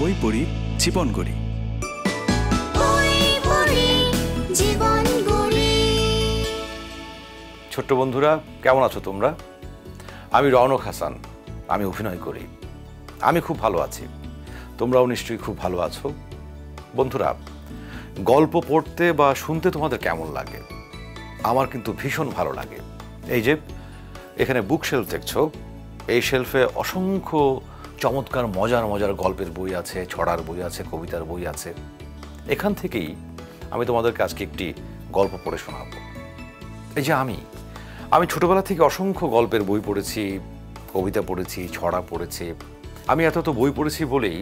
বই পড়ি জীবন গড়ি। ছোট্ট বন্ধুরা, কেমন আছো তোমরা? আমি রওনক হাসান, আমি অভিনয় করি। আমি খুব ভালো আছি, তোমরাও নিশ্চয়ই খুব ভালো আছো। বন্ধুরা, গল্প পড়তে বা শুনতে তোমাদের কেমন লাগে? আমার কিন্তু ভীষণ ভালো লাগে। এই যে এখানে বুক শেলফ দেখছো, এই শেলফে অসংখ্য চমৎকার মজার মজার গল্পের বই আছে, ছড়ার বই আছে, কবিতার বই আছে। এখান থেকেই আমি তোমাদেরকে আজকে একটি গল্প পড়ে শোনাবো। এই যে আমি ছোটবেলা থেকে অসংখ্য গল্পের বই পড়েছি, কবিতা পড়েছি, ছড়া পড়েছি। আমি এত বই পড়েছি বলেই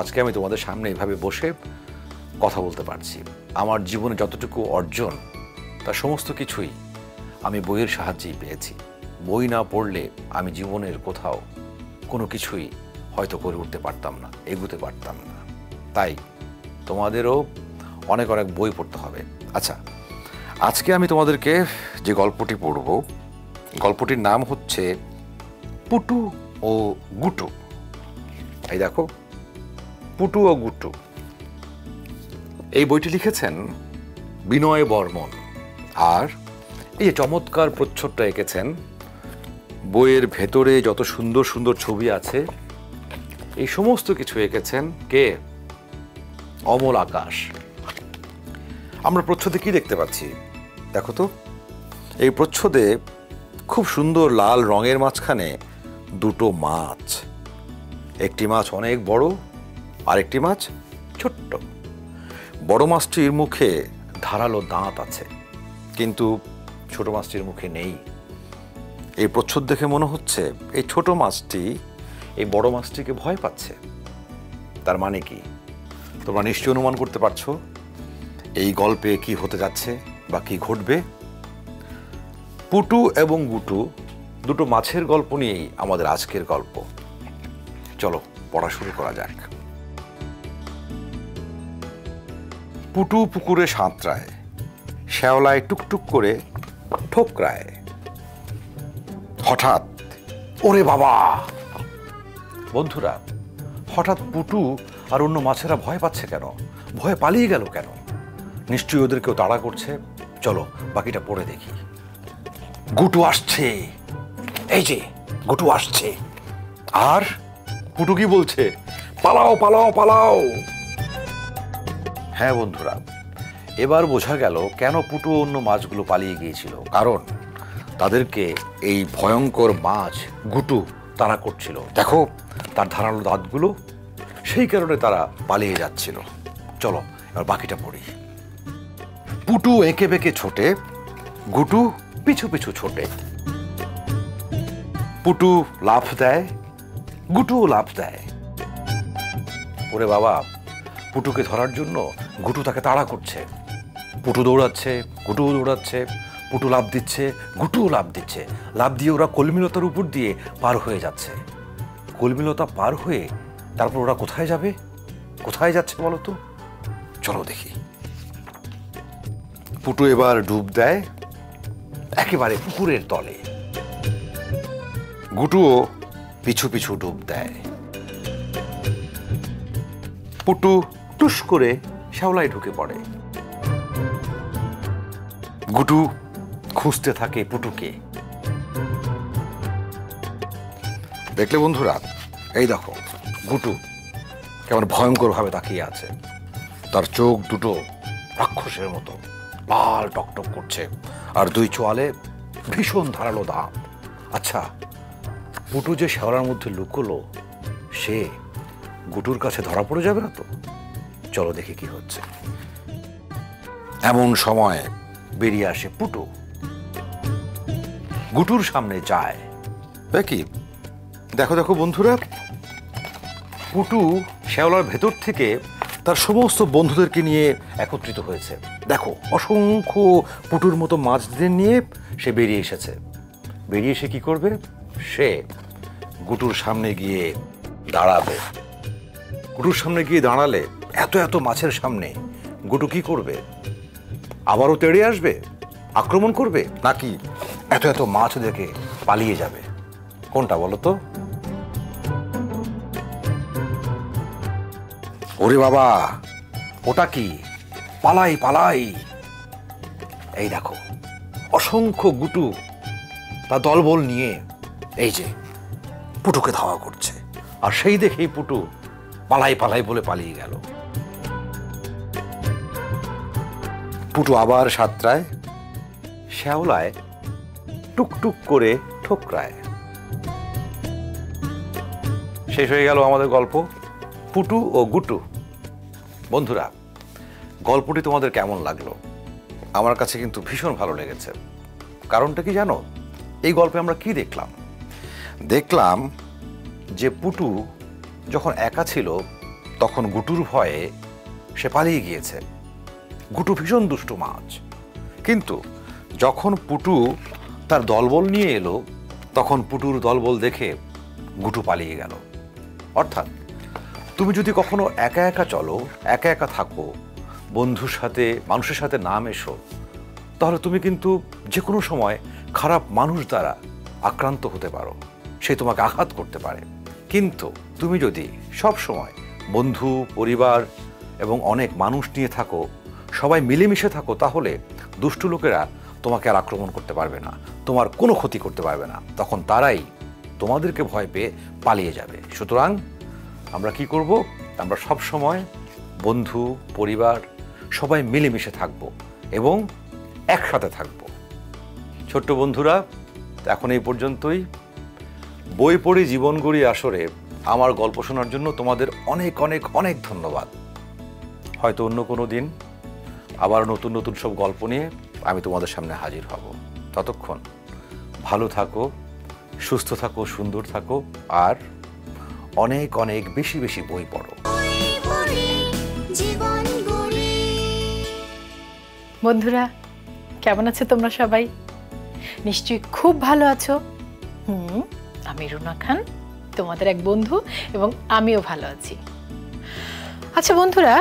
আজকে আমি তোমাদের সামনে এভাবে বসে কথা বলতে পারছি। আমার জীবনে যতটুকু অর্জন, তার সমস্ত কিছুই আমি বইয়ের সাহায্যেই পেয়েছি। বই না পড়লে আমি জীবনের কোথাও কোনো কিছুই হয়তো করে উঠতে পারতাম না, এগোতে পারতাম না। তাই তোমাদেরও অনেক অনেক বই পড়তে হবে। আচ্ছা, আজকে আমি তোমাদেরকে যে গল্পটি পড়ব, গল্পটির নাম হচ্ছে পুটু ও গুটু। এই দেখো, পুটু ও গুটু। এই বইটি লিখেছেন বিনয় বর্মন, আর এই যে চমৎকার প্রচ্ছদটা এঁকেছেন, বইয়ের ভেতরে যত সুন্দর সুন্দর ছবি আছে, এই সমস্ত কিছু এঁকেছেন কে? অমল আকাশ। আমরা প্রচ্ছদে কি দেখতে পাচ্ছি দেখো তো। এই প্রচ্ছদে খুব সুন্দর লাল রঙের মাঝখানে দুটো মাছ। একটি মাছ অনেক বড়, আর একটি মাছ ছোট্ট। বড় মাছটির মুখে ধারালো দাঁত আছে, কিন্তু ছোট মাছটির মুখে নেই। এই প্রচ্ছদ দেখে মনে হচ্ছে এই ছোট মাছটি এই বড় মাছটিকে ভয় পাচ্ছে। তার মানে কি তোমরা নিশ্চয়ই অনুমান করতে পারছো এই গল্পে কি হতে যাচ্ছে বা কি ঘটবে। পুটু এবং গুটু দুটো মাছের গল্প নিয়েই আমাদের আজকের গল্প। চলো পড়া শুরু করা যাক। পুটু পুকুরে সাঁতরায়, শ্যাওলায় টুকটুক করে ঠোকরায়। হঠাৎ, ওরে বাবা! বন্ধুরা, হঠাৎ পুটু আর অন্য মাছেরা ভয় পাচ্ছে কেন? ভয়ে পালিয়ে গেল কেন? নিশ্চয়ই ওদের কেউ তাড়া করছে। চলো বাকিটা পড়ে দেখি। গুটু আসছে, এই যে গুটু আসছে। আর পুটু কি বলছে? পালাও পালাও পালাও। হ্যাঁ বন্ধুরা, এবার বোঝা গেল কেন পুটু অন্য মাছগুলো পালিয়ে গিয়েছিল। কারণ তাদেরকে এই ভয়ঙ্কর মাছ গুটু তাড়া করছিল। দেখো তার ধারালো দাঁতগুলো, সেই কারণে তারা পালিয়ে যাচ্ছিল। চলো এবার বাকিটা পড়ি। পুটু এঁকে বেঁকে ছোটে, গুটু পিছু পিছু ছোটে। পুটু লাফ দেয়, গুটুও লাফ দেয়। ওরে বাবা! পুটুকে ধরার জন্য গুটু তাকে তাড়া করছে। পুটু দৌড়াচ্ছে, গুটুও দৌড়াচ্ছে। পুটু লাফ দিচ্ছে, গুটুও লাফ দিচ্ছে। লাফ দিয়ে ওরা কলমিলতার উপর দিয়ে পার হয়ে যাচ্ছে। কলমিলতা পার হয়ে তারপর ওরা কোথায় যাবে? কোথায় যাচ্ছে বলো তো? চলো দেখি। পুটু এবার ডুব দেয় একেবারে পুকুরের তলে। গুটুও পিছু পিছু ডুব দেয়। পুটু টুস করে শ্যাওলায় ঢুকে পড়ে। গুটু খুঁজতে থাকে পুটুকে। দেখলে বন্ধুরা, এই দেখো গুটু কেমন ভয়ঙ্কর ভাবে তাকিয়ে আছে। তার চোখ দুটো রাক্ষসের মতো লাল টকটক করছে, আর দুই চোয়ালে ভীষণ ধারালো দাঁত। আচ্ছা, পুটু যে শ্যাওলার মধ্যে লুকোলো, সে গুটুর কাছে ধরা পড়ে যাবে না তো? চলো দেখি কি হচ্ছে। এমন সময় বেরিয়ে আসে পুটু, গুটুর সামনে যায়। কি দেখো দেখো বন্ধুরা, পুটু শ্যাওলার ভেতর থেকে তার সমস্ত বন্ধুদেরকে নিয়ে একত্রিত হয়েছে। দেখো অসংখ্য পুটুর মতো মাছদের নিয়ে সে বেরিয়ে এসেছে। বেরিয়ে এসে কি করবে? সে গুটুর সামনে গিয়ে দাঁড়াবে। গুটুর সামনে গিয়ে দাঁড়ালে এত এত মাছের সামনে গুটু কি করবে? আবারও তেড়ে আসবে, আক্রমণ করবে, নাকি এত এত মাছ দেখে পালিয়ে যাবে? কোনটা বলো তো? ওরে বাবা, ওটা কি? পালাই পালাই! এই দেখো, অসংখ্য গুটু তার দলবল নিয়ে এই যে পুটুকে ধাওয়া করছে, আর সেই দেখেই পুটু পালাই পালাই বলে পালিয়ে গেল। পুটু আবার সাতটায় শ্যাওলায় টুকটুক করে ঠোকরায়। শেষ হয়ে গেল আমাদের গল্প পুটু ও গুটু। বন্ধুরা, গল্পটি তোমাদের কেমন লাগলো? আমার কাছে কিন্তু ভীষণ ভালো লেগেছে। কারণটা কি জানো? এই গল্পে আমরা কি দেখলাম? দেখলাম যে পুটু যখন একা ছিল তখন গুটুর ভয়ে সে পালিয়ে গিয়েছে। গুটু ভীষণ দুষ্টু মাছ, কিন্তু যখন পুটু তার দলবল নিয়ে এলো তখন পুটুর দলবল দেখে গুটু পালিয়ে গেল। অর্থাৎ তুমি যদি কখনো একা একা চলো, একা একা থাকো, বন্ধুর সাথে মানুষের সাথে না মেশো, তাহলে তুমি কিন্তু যে কোনো সময় খারাপ মানুষ দ্বারা আক্রান্ত হতে পারো, সে তোমাকে আঘাত করতে পারে। কিন্তু তুমি যদি সব সময় বন্ধু, পরিবার এবং অনেক মানুষ নিয়ে থাকো, সবাই মিলেমিশে থাকো, তাহলে দুষ্টু লোকেরা তোমাকে আর আক্রমণ করতে পারবে না, তোমার কোনো ক্ষতি করতে পারবে না। তখন তারাই তোমাদেরকে ভয় পেয়ে পালিয়ে যাবে। সুতরাং আমরা কি করব? আমরা সব সময় বন্ধু, পরিবার সবাই মিলেমিশে থাকব এবং একসাথে থাকব। ছোট্ট বন্ধুরা, এখন এই পর্যন্তই। বই পড়ি জীবন গড়ি আসরে আমার গল্প শোনার জন্য তোমাদের অনেক অনেক অনেক ধন্যবাদ। হয়তো অন্য কোনো দিন আবার নতুন নতুন সব গল্প নিয়ে আমি তোমাদের সামনে হাজির হব। ততক্ষণ ভালো থাকো, সুস্থ থাকো, সুন্দর থাকো, আর অনেক অনেক বেশি বেশি বই পড়ো। বন্ধুরা, কেমন আছো তোমরা সবাই? নিশ্চয়ই খুব ভালো আছো। আমি রুনা খান, তোমাদের এক বন্ধু, এবং আমিও ভালো আছি। আচ্ছা বন্ধুরা,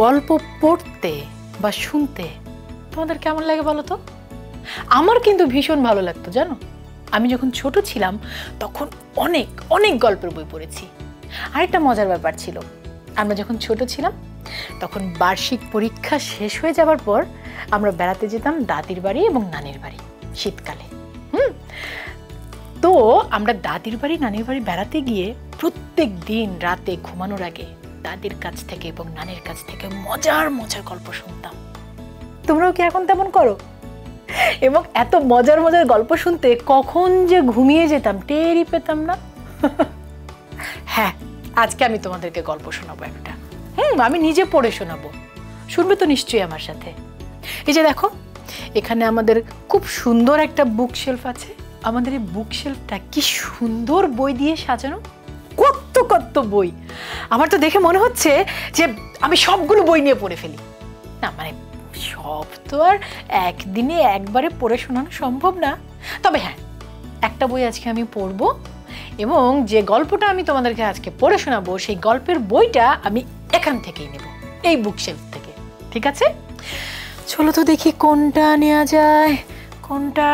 গল্প পড়তে বা শুনতে তোমাদের কেমন লাগে বলো তো? আমার কিন্তু ভীষণ ভালো লাগতো, জানো। আমি যখন ছোট ছিলাম তখন অনেক অনেক গল্পের বই পড়েছি। আরেকটা মজার ব্যাপার ছিল, আমরা যখন ছোট ছিলাম তখন বার্ষিক পরীক্ষা শেষ হয়ে যাওয়ার পর আমরা বেড়াতে যেতাম দাদির বাড়ি এবং নানির বাড়ি শীতকালে। তো আমরা দাদির বাড়ি নানির বাড়ি বেড়াতে গিয়ে প্রত্যেক দিন রাতে ঘুমানোর আগে দাদির কাছ থেকে এবং নানির কাছ থেকে মজার মজার গল্প শুনতাম। তোমরাও কি এখন তেমন করো? এবং এত মজার মজার গল্প শুনতে কখন যে ঘুমিয়ে যেতাম টেরই পেতাম না। হ্যাঁ, আজকে আমি তোমাদেরকে গল্প শোনাবো একটা। আমি নিজে পড়ে শোনাবো। শুনবে তো নিশ্চয়ই আমার সাথে? এই যে দেখো, এখানে আমাদের খুব সুন্দর একটা বুক শেলফ আছে। আমাদের এই বুক শেলফটা কি সুন্দর বই দিয়ে সাজানো, কত কত বই। আমার তো দেখে মনে হচ্ছে যে আমি সবগুলো বই নিয়ে পড়ে ফেলি। না মানে সব তো আর একদিনে একবারে পড়ে শোনানো সম্ভব না। তবে হ্যাঁ, একটা বই আজকে আমি পড়বো, এবং যে গল্পটা আমি তোমাদেরকে আজকে পড়ে শোনাবো সেই গল্পের বইটা আমি এখান থেকেই নেব, এই বুক শেলফ থেকে। ঠিক আছে, চলো তো দেখি কোনটা নেওয়া যায়, কোনটা।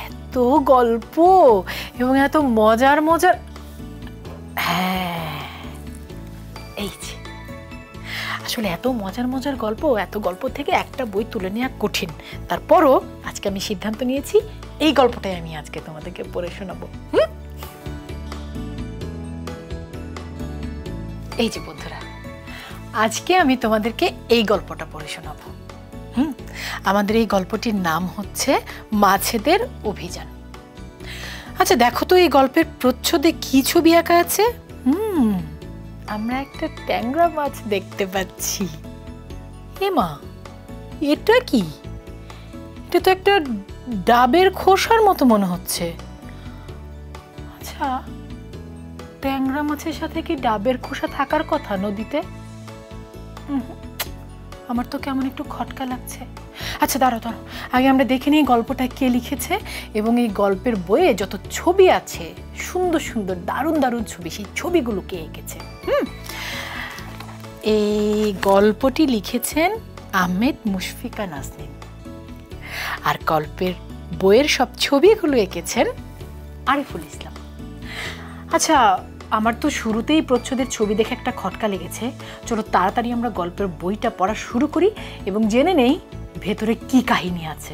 এত গল্প এবং এত মজার মজার। হ্যাঁ, এই যে আসলে এত মজার মজার গল্প, এত গল্প থেকে একটা বই তুলে নেওয়া কঠিন। তারপরও আজকে আমি সিদ্ধান্ত নিয়েছি এই গল্পটাই আমি আজকে তোমাদেরকে পড়ে শোনাবো। এই যে বন্ধুরা, আজকে আমি তোমাদেরকে এই গল্পটা পড়ে শোনাবো। আমাদের এই গল্পটির নাম হচ্ছে মাছেদের অভিযান। আচ্ছা দেখো তো, এই গল্পের প্রচ্ছদে কি ছবি আঁকা আছে? আমরা একটা ট্যাংরা মাছ দেখতে পাচ্ছি। এ মা, এটা কি? এটা তো একটা ডাবের খোসার মতো মনে হচ্ছে। আচ্ছা, ট্যাংরা মাছের সাথে কি ডাবের খোসা থাকার কথা নদীতে? আমার তো কেমন একটু খটকা লাগছে। আচ্ছা দাঁড়াও দাঁড়াও, আগে আমরা দেখে নিই গল্পটা কে লিখেছে এবং এই গল্পের বইয়ে যত ছবি আছে, সুন্দর সুন্দর দারুণ দারুণ ছবি, সেই ছবিগুলো কে এঁকেছে। এই গল্পটি লিখেছেন আহমেদ মুশফিকা নাজনীন, আর গল্পের বইয়ের সব ছবিগুলো এঁকেছেন আরিফুল ইসলাম। আচ্ছা, আমার তো শুরুতেই প্রচ্ছদের ছবি দেখে একটা খটকা লেগেছে। চলো তাড়াতাড়ি আমরা গল্পের বইটা পড়া শুরু করি এবং জেনে নেই ভেতরে কি কাহিনী আছে।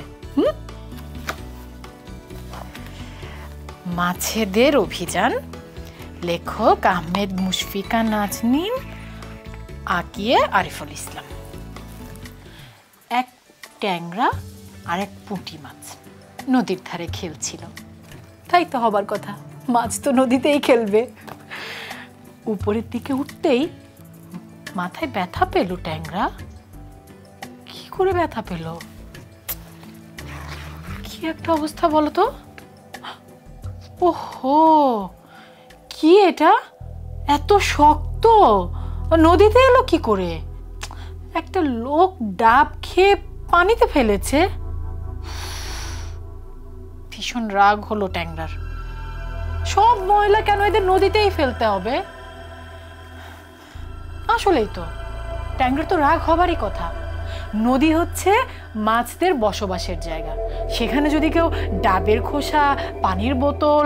মাছেদের অভিযান, লেখক আহমেদ মুশফিকা নাজনীন, আঁকিয়ে আরিফুল ইসলাম। এক ট্যাংরা আর এক পুঁটি মাছ নদীর ধারে খেলছিল। তাই তো হবার কথা, মাছ তো নদীতেই খেলবে। উপরের দিকে উঠতেই মাথায় ব্যথা পেল ট্যাংরা। কি করে ব্যথা পেল? কি একটা অবস্থা বলো তো। ওহো, কি এটা এত শক্ত, নদীতে এলো কি করে? একটা লোক ডাব খেয়ে পানিতে ফেলেছে। ভীষণ রাগ হলো ট্যাংরার। সব ময়লা কেন এদের নদীতেই ফেলতে হবে? আসলেই তো ট্যাংরার তো রাগ হবারই কথা। নদী হচ্ছে মাছদের বসবাসের জায়গা। সেখানে যদি কেউ ডাবের খোসা, পানির বোতল,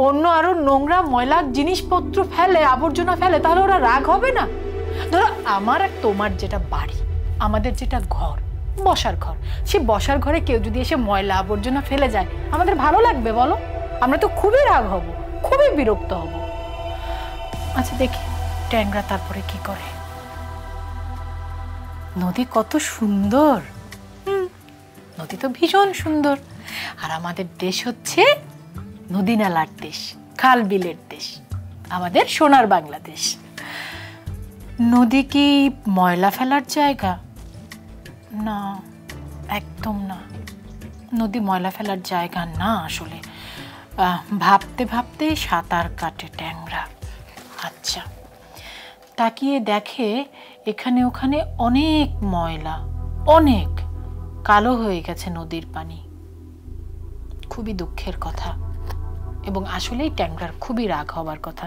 অন্য আরো নোংরা ময়লা জিনিসপত্র ফেলে, আবর্জনা ফেলে, তাহলে ওরা রাগ হবে না? ধরো আমার আর তোমার যেটা বাড়ি, আমাদের যেটা ঘর, বসার ঘর, সে বসার ঘরে কেউ যদি এসে ময়লা আবর্জনা ফেলে যায়, আমাদের ভালো লাগবে বলো? আমরা তো খুবই রাগ হব, খুবই বিরক্ত হব। আচ্ছা দেখি ট্যাংরা তারপরে কি করে। নদী কত সুন্দর, নদী তো ভীষণ সুন্দর। আর আমাদের দেশ হচ্ছে নদী নালার দেশ, খাল বিলের দেশ, আমাদের সোনার বাংলাদেশ। নদী কি ময়লা ফেলার জায়গা? না, একদম না, নদী ময়লা ফেলার জায়গা না আসলে। ভাবতে ভাবতে সাঁতার কাটে ট্যাংরা। আচ্ছা, তাকিয়ে দেখে এখানে ওখানে অনেক ময়লা, অনেক কালো হয়ে গেছে নদীর পানি। খুবই দুঃখের কথা এবং আসলেই ট্যাংরার খুবই রাগ হবার কথা।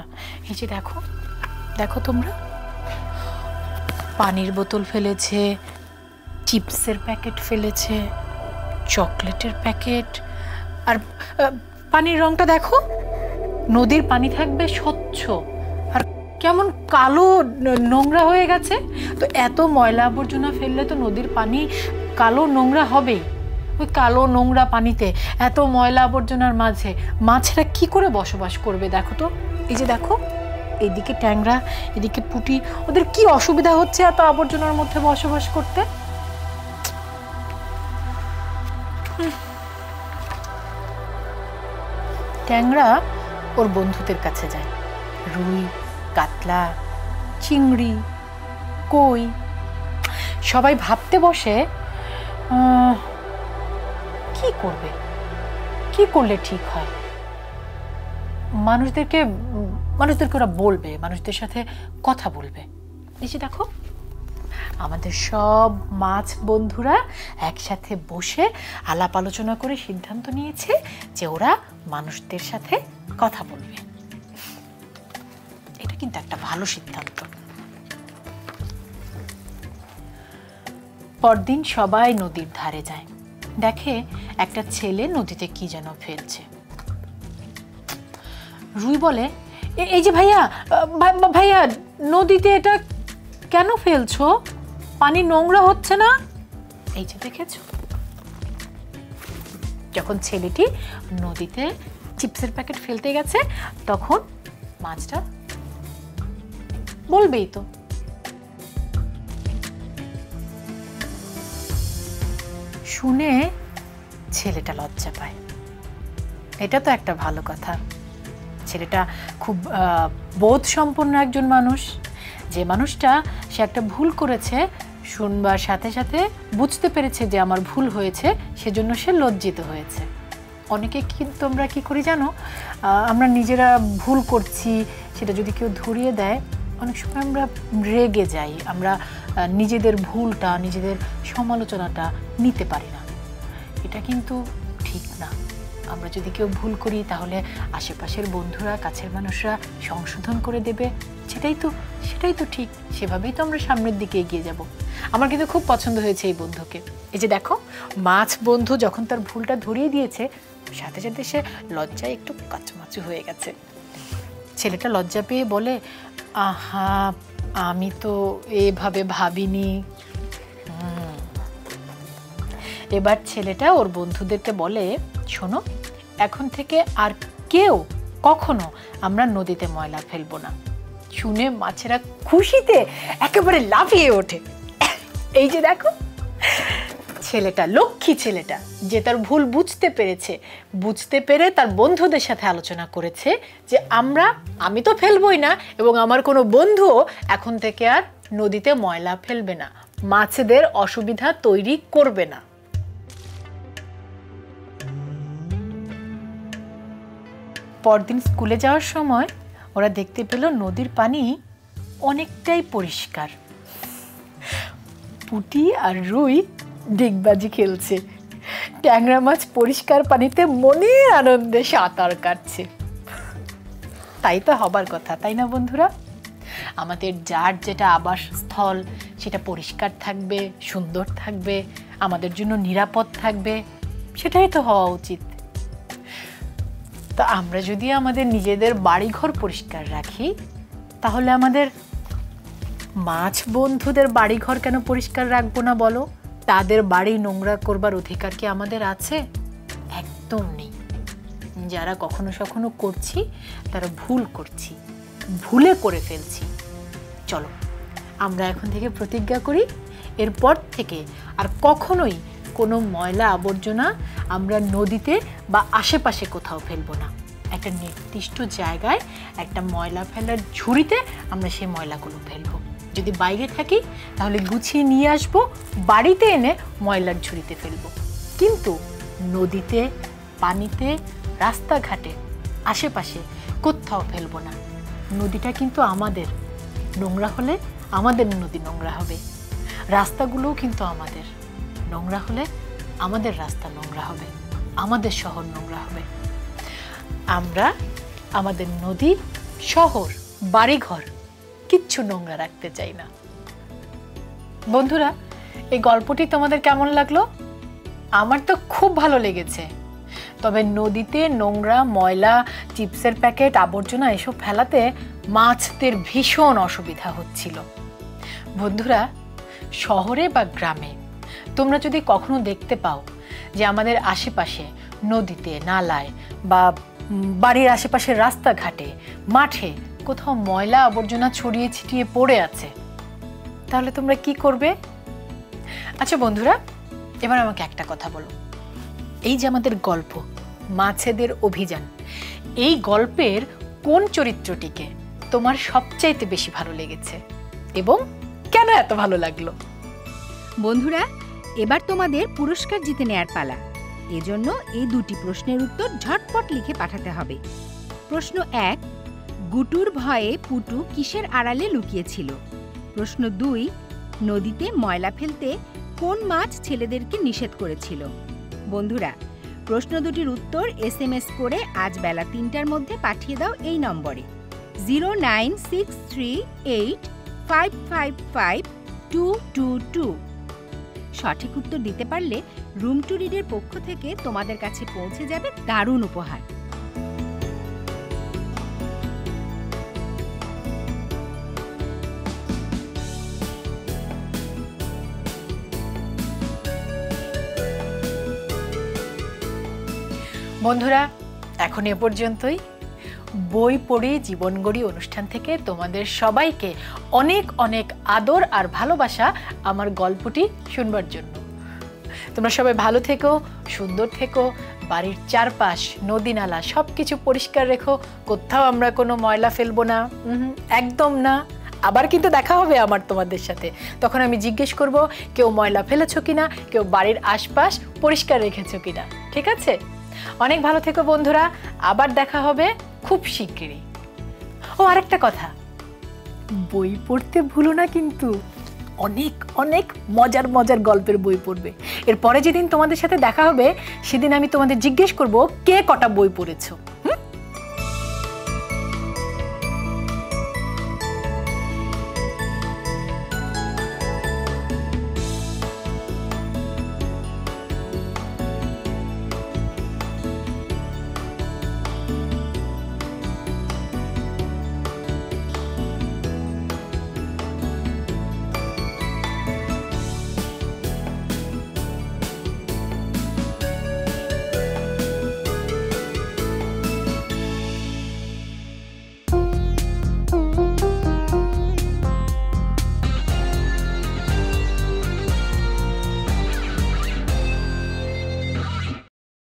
এই যে দেখো, দেখো তোমরা, পানির বোতল ফেলেছে, চিপসের প্যাকেট ফেলেছে, চকলেটের প্যাকেট। আর পানির রংটা দেখো, নদীর পানি থাকবে স্বচ্ছ, আর কেমন কালো নোংরা হয়ে গেছে। তো এত ময়লা আবর্জনা ফেললে তো নদীর পানি কালো নোংরা হবেই। ওই কালো নোংরা পানিতে এত ময়লা আবর্জনার মাঝে মাছেরা কি করে বসবাস করবে দেখো তো। এই যে দেখো, এদিকে ট্যাংরা, এদিকে পুঁটি, ওদের কি অসুবিধা হচ্ছে এত আবর্জনার মধ্যে বসবাস করতে। ট্যাংরা ওর বন্ধুদের কাছে যায়, রুই, কাতলা, চিংড়ি, কই। সবাই ভাবতে বসে কি করবে, কি করলে ঠিক হয়। মানুষদেরকে ওরা বলবে, মানুষদের সাথে কথা বলবে। এই যে দেখো, আমাদের সব মাছ বন্ধুরা একসাথে বসে আলাপ আলোচনা করে সিদ্ধান্ত নিয়েছে যে ওরা মানুষদের সাথে কথা বলবে। এটা কিন্তু একটা ভালো সিদ্ধান্ত। পরদিন সবাই নদীর ধারে যায়, দেখে একটা ছেলে নদীতে কি যেন ফেলছে। রুই বলে, এই যে ভাইয়া, ভাইয়া নদীতে এটা কেন ফেলছো? পানি নোংরা হচ্ছে না? এই যে দেখেছো। যখন ছেলেটি নদীতে চিপসের প্যাকেট ফেলতে গেছে, তখন মাছটা বলবেই তো। শুনে ছেলেটা লজ্জা পায়। এটা তো একটা ভালো কথা। ছেলেটা খুব বোধ সম্পন্ন একজন মানুষ। যে মানুষটা সে একটা ভুল করেছে, শুনবার সাথে সাথে বুঝতে পেরেছে যে আমার ভুল হয়েছে, সেজন্য সে লজ্জিত হয়েছে। অনেকে কিন্তু আমরা কি করি জানো, আমরা নিজেরা ভুল করছি, সেটা যদি কেউ ধরিয়ে দেয়, অনেক সময় আমরা রেগে যাই, আমরা নিজেদের ভুলটা, নিজেদের সমালোচনাটা নিতে পারি না। এটা কিন্তু ঠিক না। আমরা যদি কেউ ভুল করি, তাহলে আশেপাশের বন্ধুরা, কাছের মানুষরা সংশোধন করে দেবে। সেটাই তো ঠিক। সেভাবেই তো আমরা সামনের দিকে এগিয়ে যাব। আমার কিন্তু খুব পছন্দ হয়েছে এই বন্ধুকে। এই যে দেখো, মাছ বন্ধু যখন তার ভুলটা ধরিয়ে দিয়েছে, সাথে সাথে সে লজ্জায় একটু কাচুমাচু হয়ে গেছে। ছেলেটা লজ্জা পেয়ে বলে, আহা আমি তো এভাবে ভাবিনি। এবার ছেলেটা ওর বন্ধুদেরকে বলে, শোনো, এখন থেকে আর কেউ কখনো আমরা নদীতে ময়লা ফেলবো না। শুনে মাছেরা খুশিতে একেবারে লাফিয়ে ওঠে। এই যে দেখো, ছেলেটা, লক্ষ্মী ছেলেটা, যে তার ভুল বুঝতে পেরেছে, বুঝতে পেরে তার বন্ধুদের সাথে আলোচনা করেছে যে আমি তো ফেলবই না, এবং আমার কোনো বন্ধুও এখন থেকে আর নদীতে ময়লা ফেলবে না, মাছেদের অসুবিধা তৈরি করবে না। পরদিন স্কুলে যাওয়ার সময় ওরা দেখতে পেল নদীর পানি অনেকটাই পরিষ্কার। পুঁটি আর রুই ডিগবাজি খেলছে, ট্যাংরা মাছ পরিষ্কার পানিতে মনের আনন্দে সাঁতার কাটছে। তাই তো হবার কথা, তাই না বন্ধুরা? আমাদের যার যেটা আবাসস্থল সেটা পরিষ্কার থাকবে, সুন্দর থাকবে, আমাদের জন্য নিরাপদ থাকবে, সেটাই তো হওয়া উচিত। তা আমরা যদি আমাদের নিজেদের বাড়িঘর পরিষ্কার রাখি, তাহলে আমাদের মাছ বন্ধুদের বাড়িঘর কেন পরিষ্কার রাখবো না বলো? তাদের বাড়ি নোংরা করবার অধিকার কি আমাদের আছে? একদম নেই। যারা কখনো সখনো করছি তারা ভুল করছি, ভুলে করে ফেলছি। চলো আমরা এখন থেকে প্রতিজ্ঞা করি, এরপর থেকে আর কখনোই কোনো ময়লা আবর্জনা আমরা নদীতে বা আশেপাশে কোথাও ফেলবো না। একটা নির্দিষ্ট জায়গায় একটা ময়লা ফেলার ঝুড়িতে আমরা সেই ময়লাগুলো ফেলবো। যদি বাইরে থাকি তাহলে গুছিয়ে নিয়ে আসবো, বাড়িতে এনে ময়লার ঝুড়িতে ফেলবো। কিন্তু নদীতে, পানিতে, রাস্তাঘাটে, আশেপাশে কোথাও ফেলবো না। নদীটা কিন্তু আমাদের, নোংরা হলে আমাদের নদী নোংরা হবে। রাস্তাগুলোও কিন্তু আমাদের, নোংরা হলে আমাদের রাস্তা নোংরা হবে, আমাদের শহর নোংরা হবে। আমরা আমাদের নদী, শহর, বাড়িঘর কিচ্ছু নোংরা রাখতে চাই না। বন্ধুরা, এই গল্পটি তোমাদের কেমন লাগলো? আমার তো খুব ভালো লেগেছে। তবে নদীতে নোংরা, ময়লা, চিপসের প্যাকেট, আবর্জনা এসব ফেলাতে মাছদের ভীষণ অসুবিধা হচ্ছিল। বন্ধুরা, শহরে বা গ্রামে তোমরা যদি কখনো দেখতে পাও যে আমাদের আশেপাশে নদীতে, নালায় বা বাড়ির আশেপাশের রাস্তাঘাটে, মাঠে কোথাও ময়লা আবর্জনা ছড়িয়ে ছিটিয়ে পড়ে আছে, তাহলে তোমরা কি করবে? আচ্ছা বন্ধুরা, এবার আমাকে একটা কথা বলো। এই যে আমাদের গল্প মাছেদের অভিযান, এই গল্পের কোন চরিত্রটিকে তোমার সবচাইতে বেশি ভালো লেগেছে এবং কেন এত ভালো লাগলো? বন্ধুরা, এবার তোমাদের পুরস্কার জিতে নেয়ার পালা। এজন্য এই দুটি প্রশ্নের উত্তর ঝটপট লিখে পাঠাতে হবে। প্রশ্ন 1, গুটুর ভয়ে পুটু কিসের আড়ালে লুকিয়েছিল? প্রশ্ন 2, নদীতে ময়লা ফেলতে কোন মাছ ছেলেদেরকে নিষেধ করেছিল? বন্ধুরা, প্রশ্ন দুটির উত্তর SMS করে আজ বেলা 3টার মধ্যে পাঠিয়ে দাও এই নম্বরে 09638555222। সঠিক উত্তর দিতে পারলে রুম টু রিডের পক্ষ থেকে তোমাদের কাছে পৌঁছে যাবে দারুণ উপহার। বন্ধুরা, এখন এ পর্যন্তই। বই পড়ে জীবন গড়ি অনুষ্ঠান থেকে তোমাদের সবাইকে অনেক অনেক আদর আর ভালোবাসা আমার গল্পটি শুনবার জন্য। তোমরা সবাই ভালো থেকো, সুন্দর থেকো, বাড়ির চারপাশ, নদী নালা সব কিছু পরিষ্কার রেখো। কোথাও আমরা কোনো ময়লা ফেলবো না, একদম না। আবার কিন্তু দেখা হবে আমার তোমাদের সাথে, তখন আমি জিজ্ঞেস করব কেউ ময়লা ফেলেছো কিনা, কেউ বাড়ির আশপাশ পরিষ্কার রেখেছো কিনা। ঠিক আছে? অনেক ভালো থেকো বন্ধুরা, আবার দেখা হবে খুব শিগগিরই। ও আরেকটা কথা, বই পড়তে ভুলো না কিন্তু। অনেক অনেক মজার মজার গল্পের বই পড়বে। এরপরে যেদিন তোমাদের সাথে দেখা হবে সেদিন আমি তোমাদের জিজ্ঞেস করব কে কটা বই পড়েছো।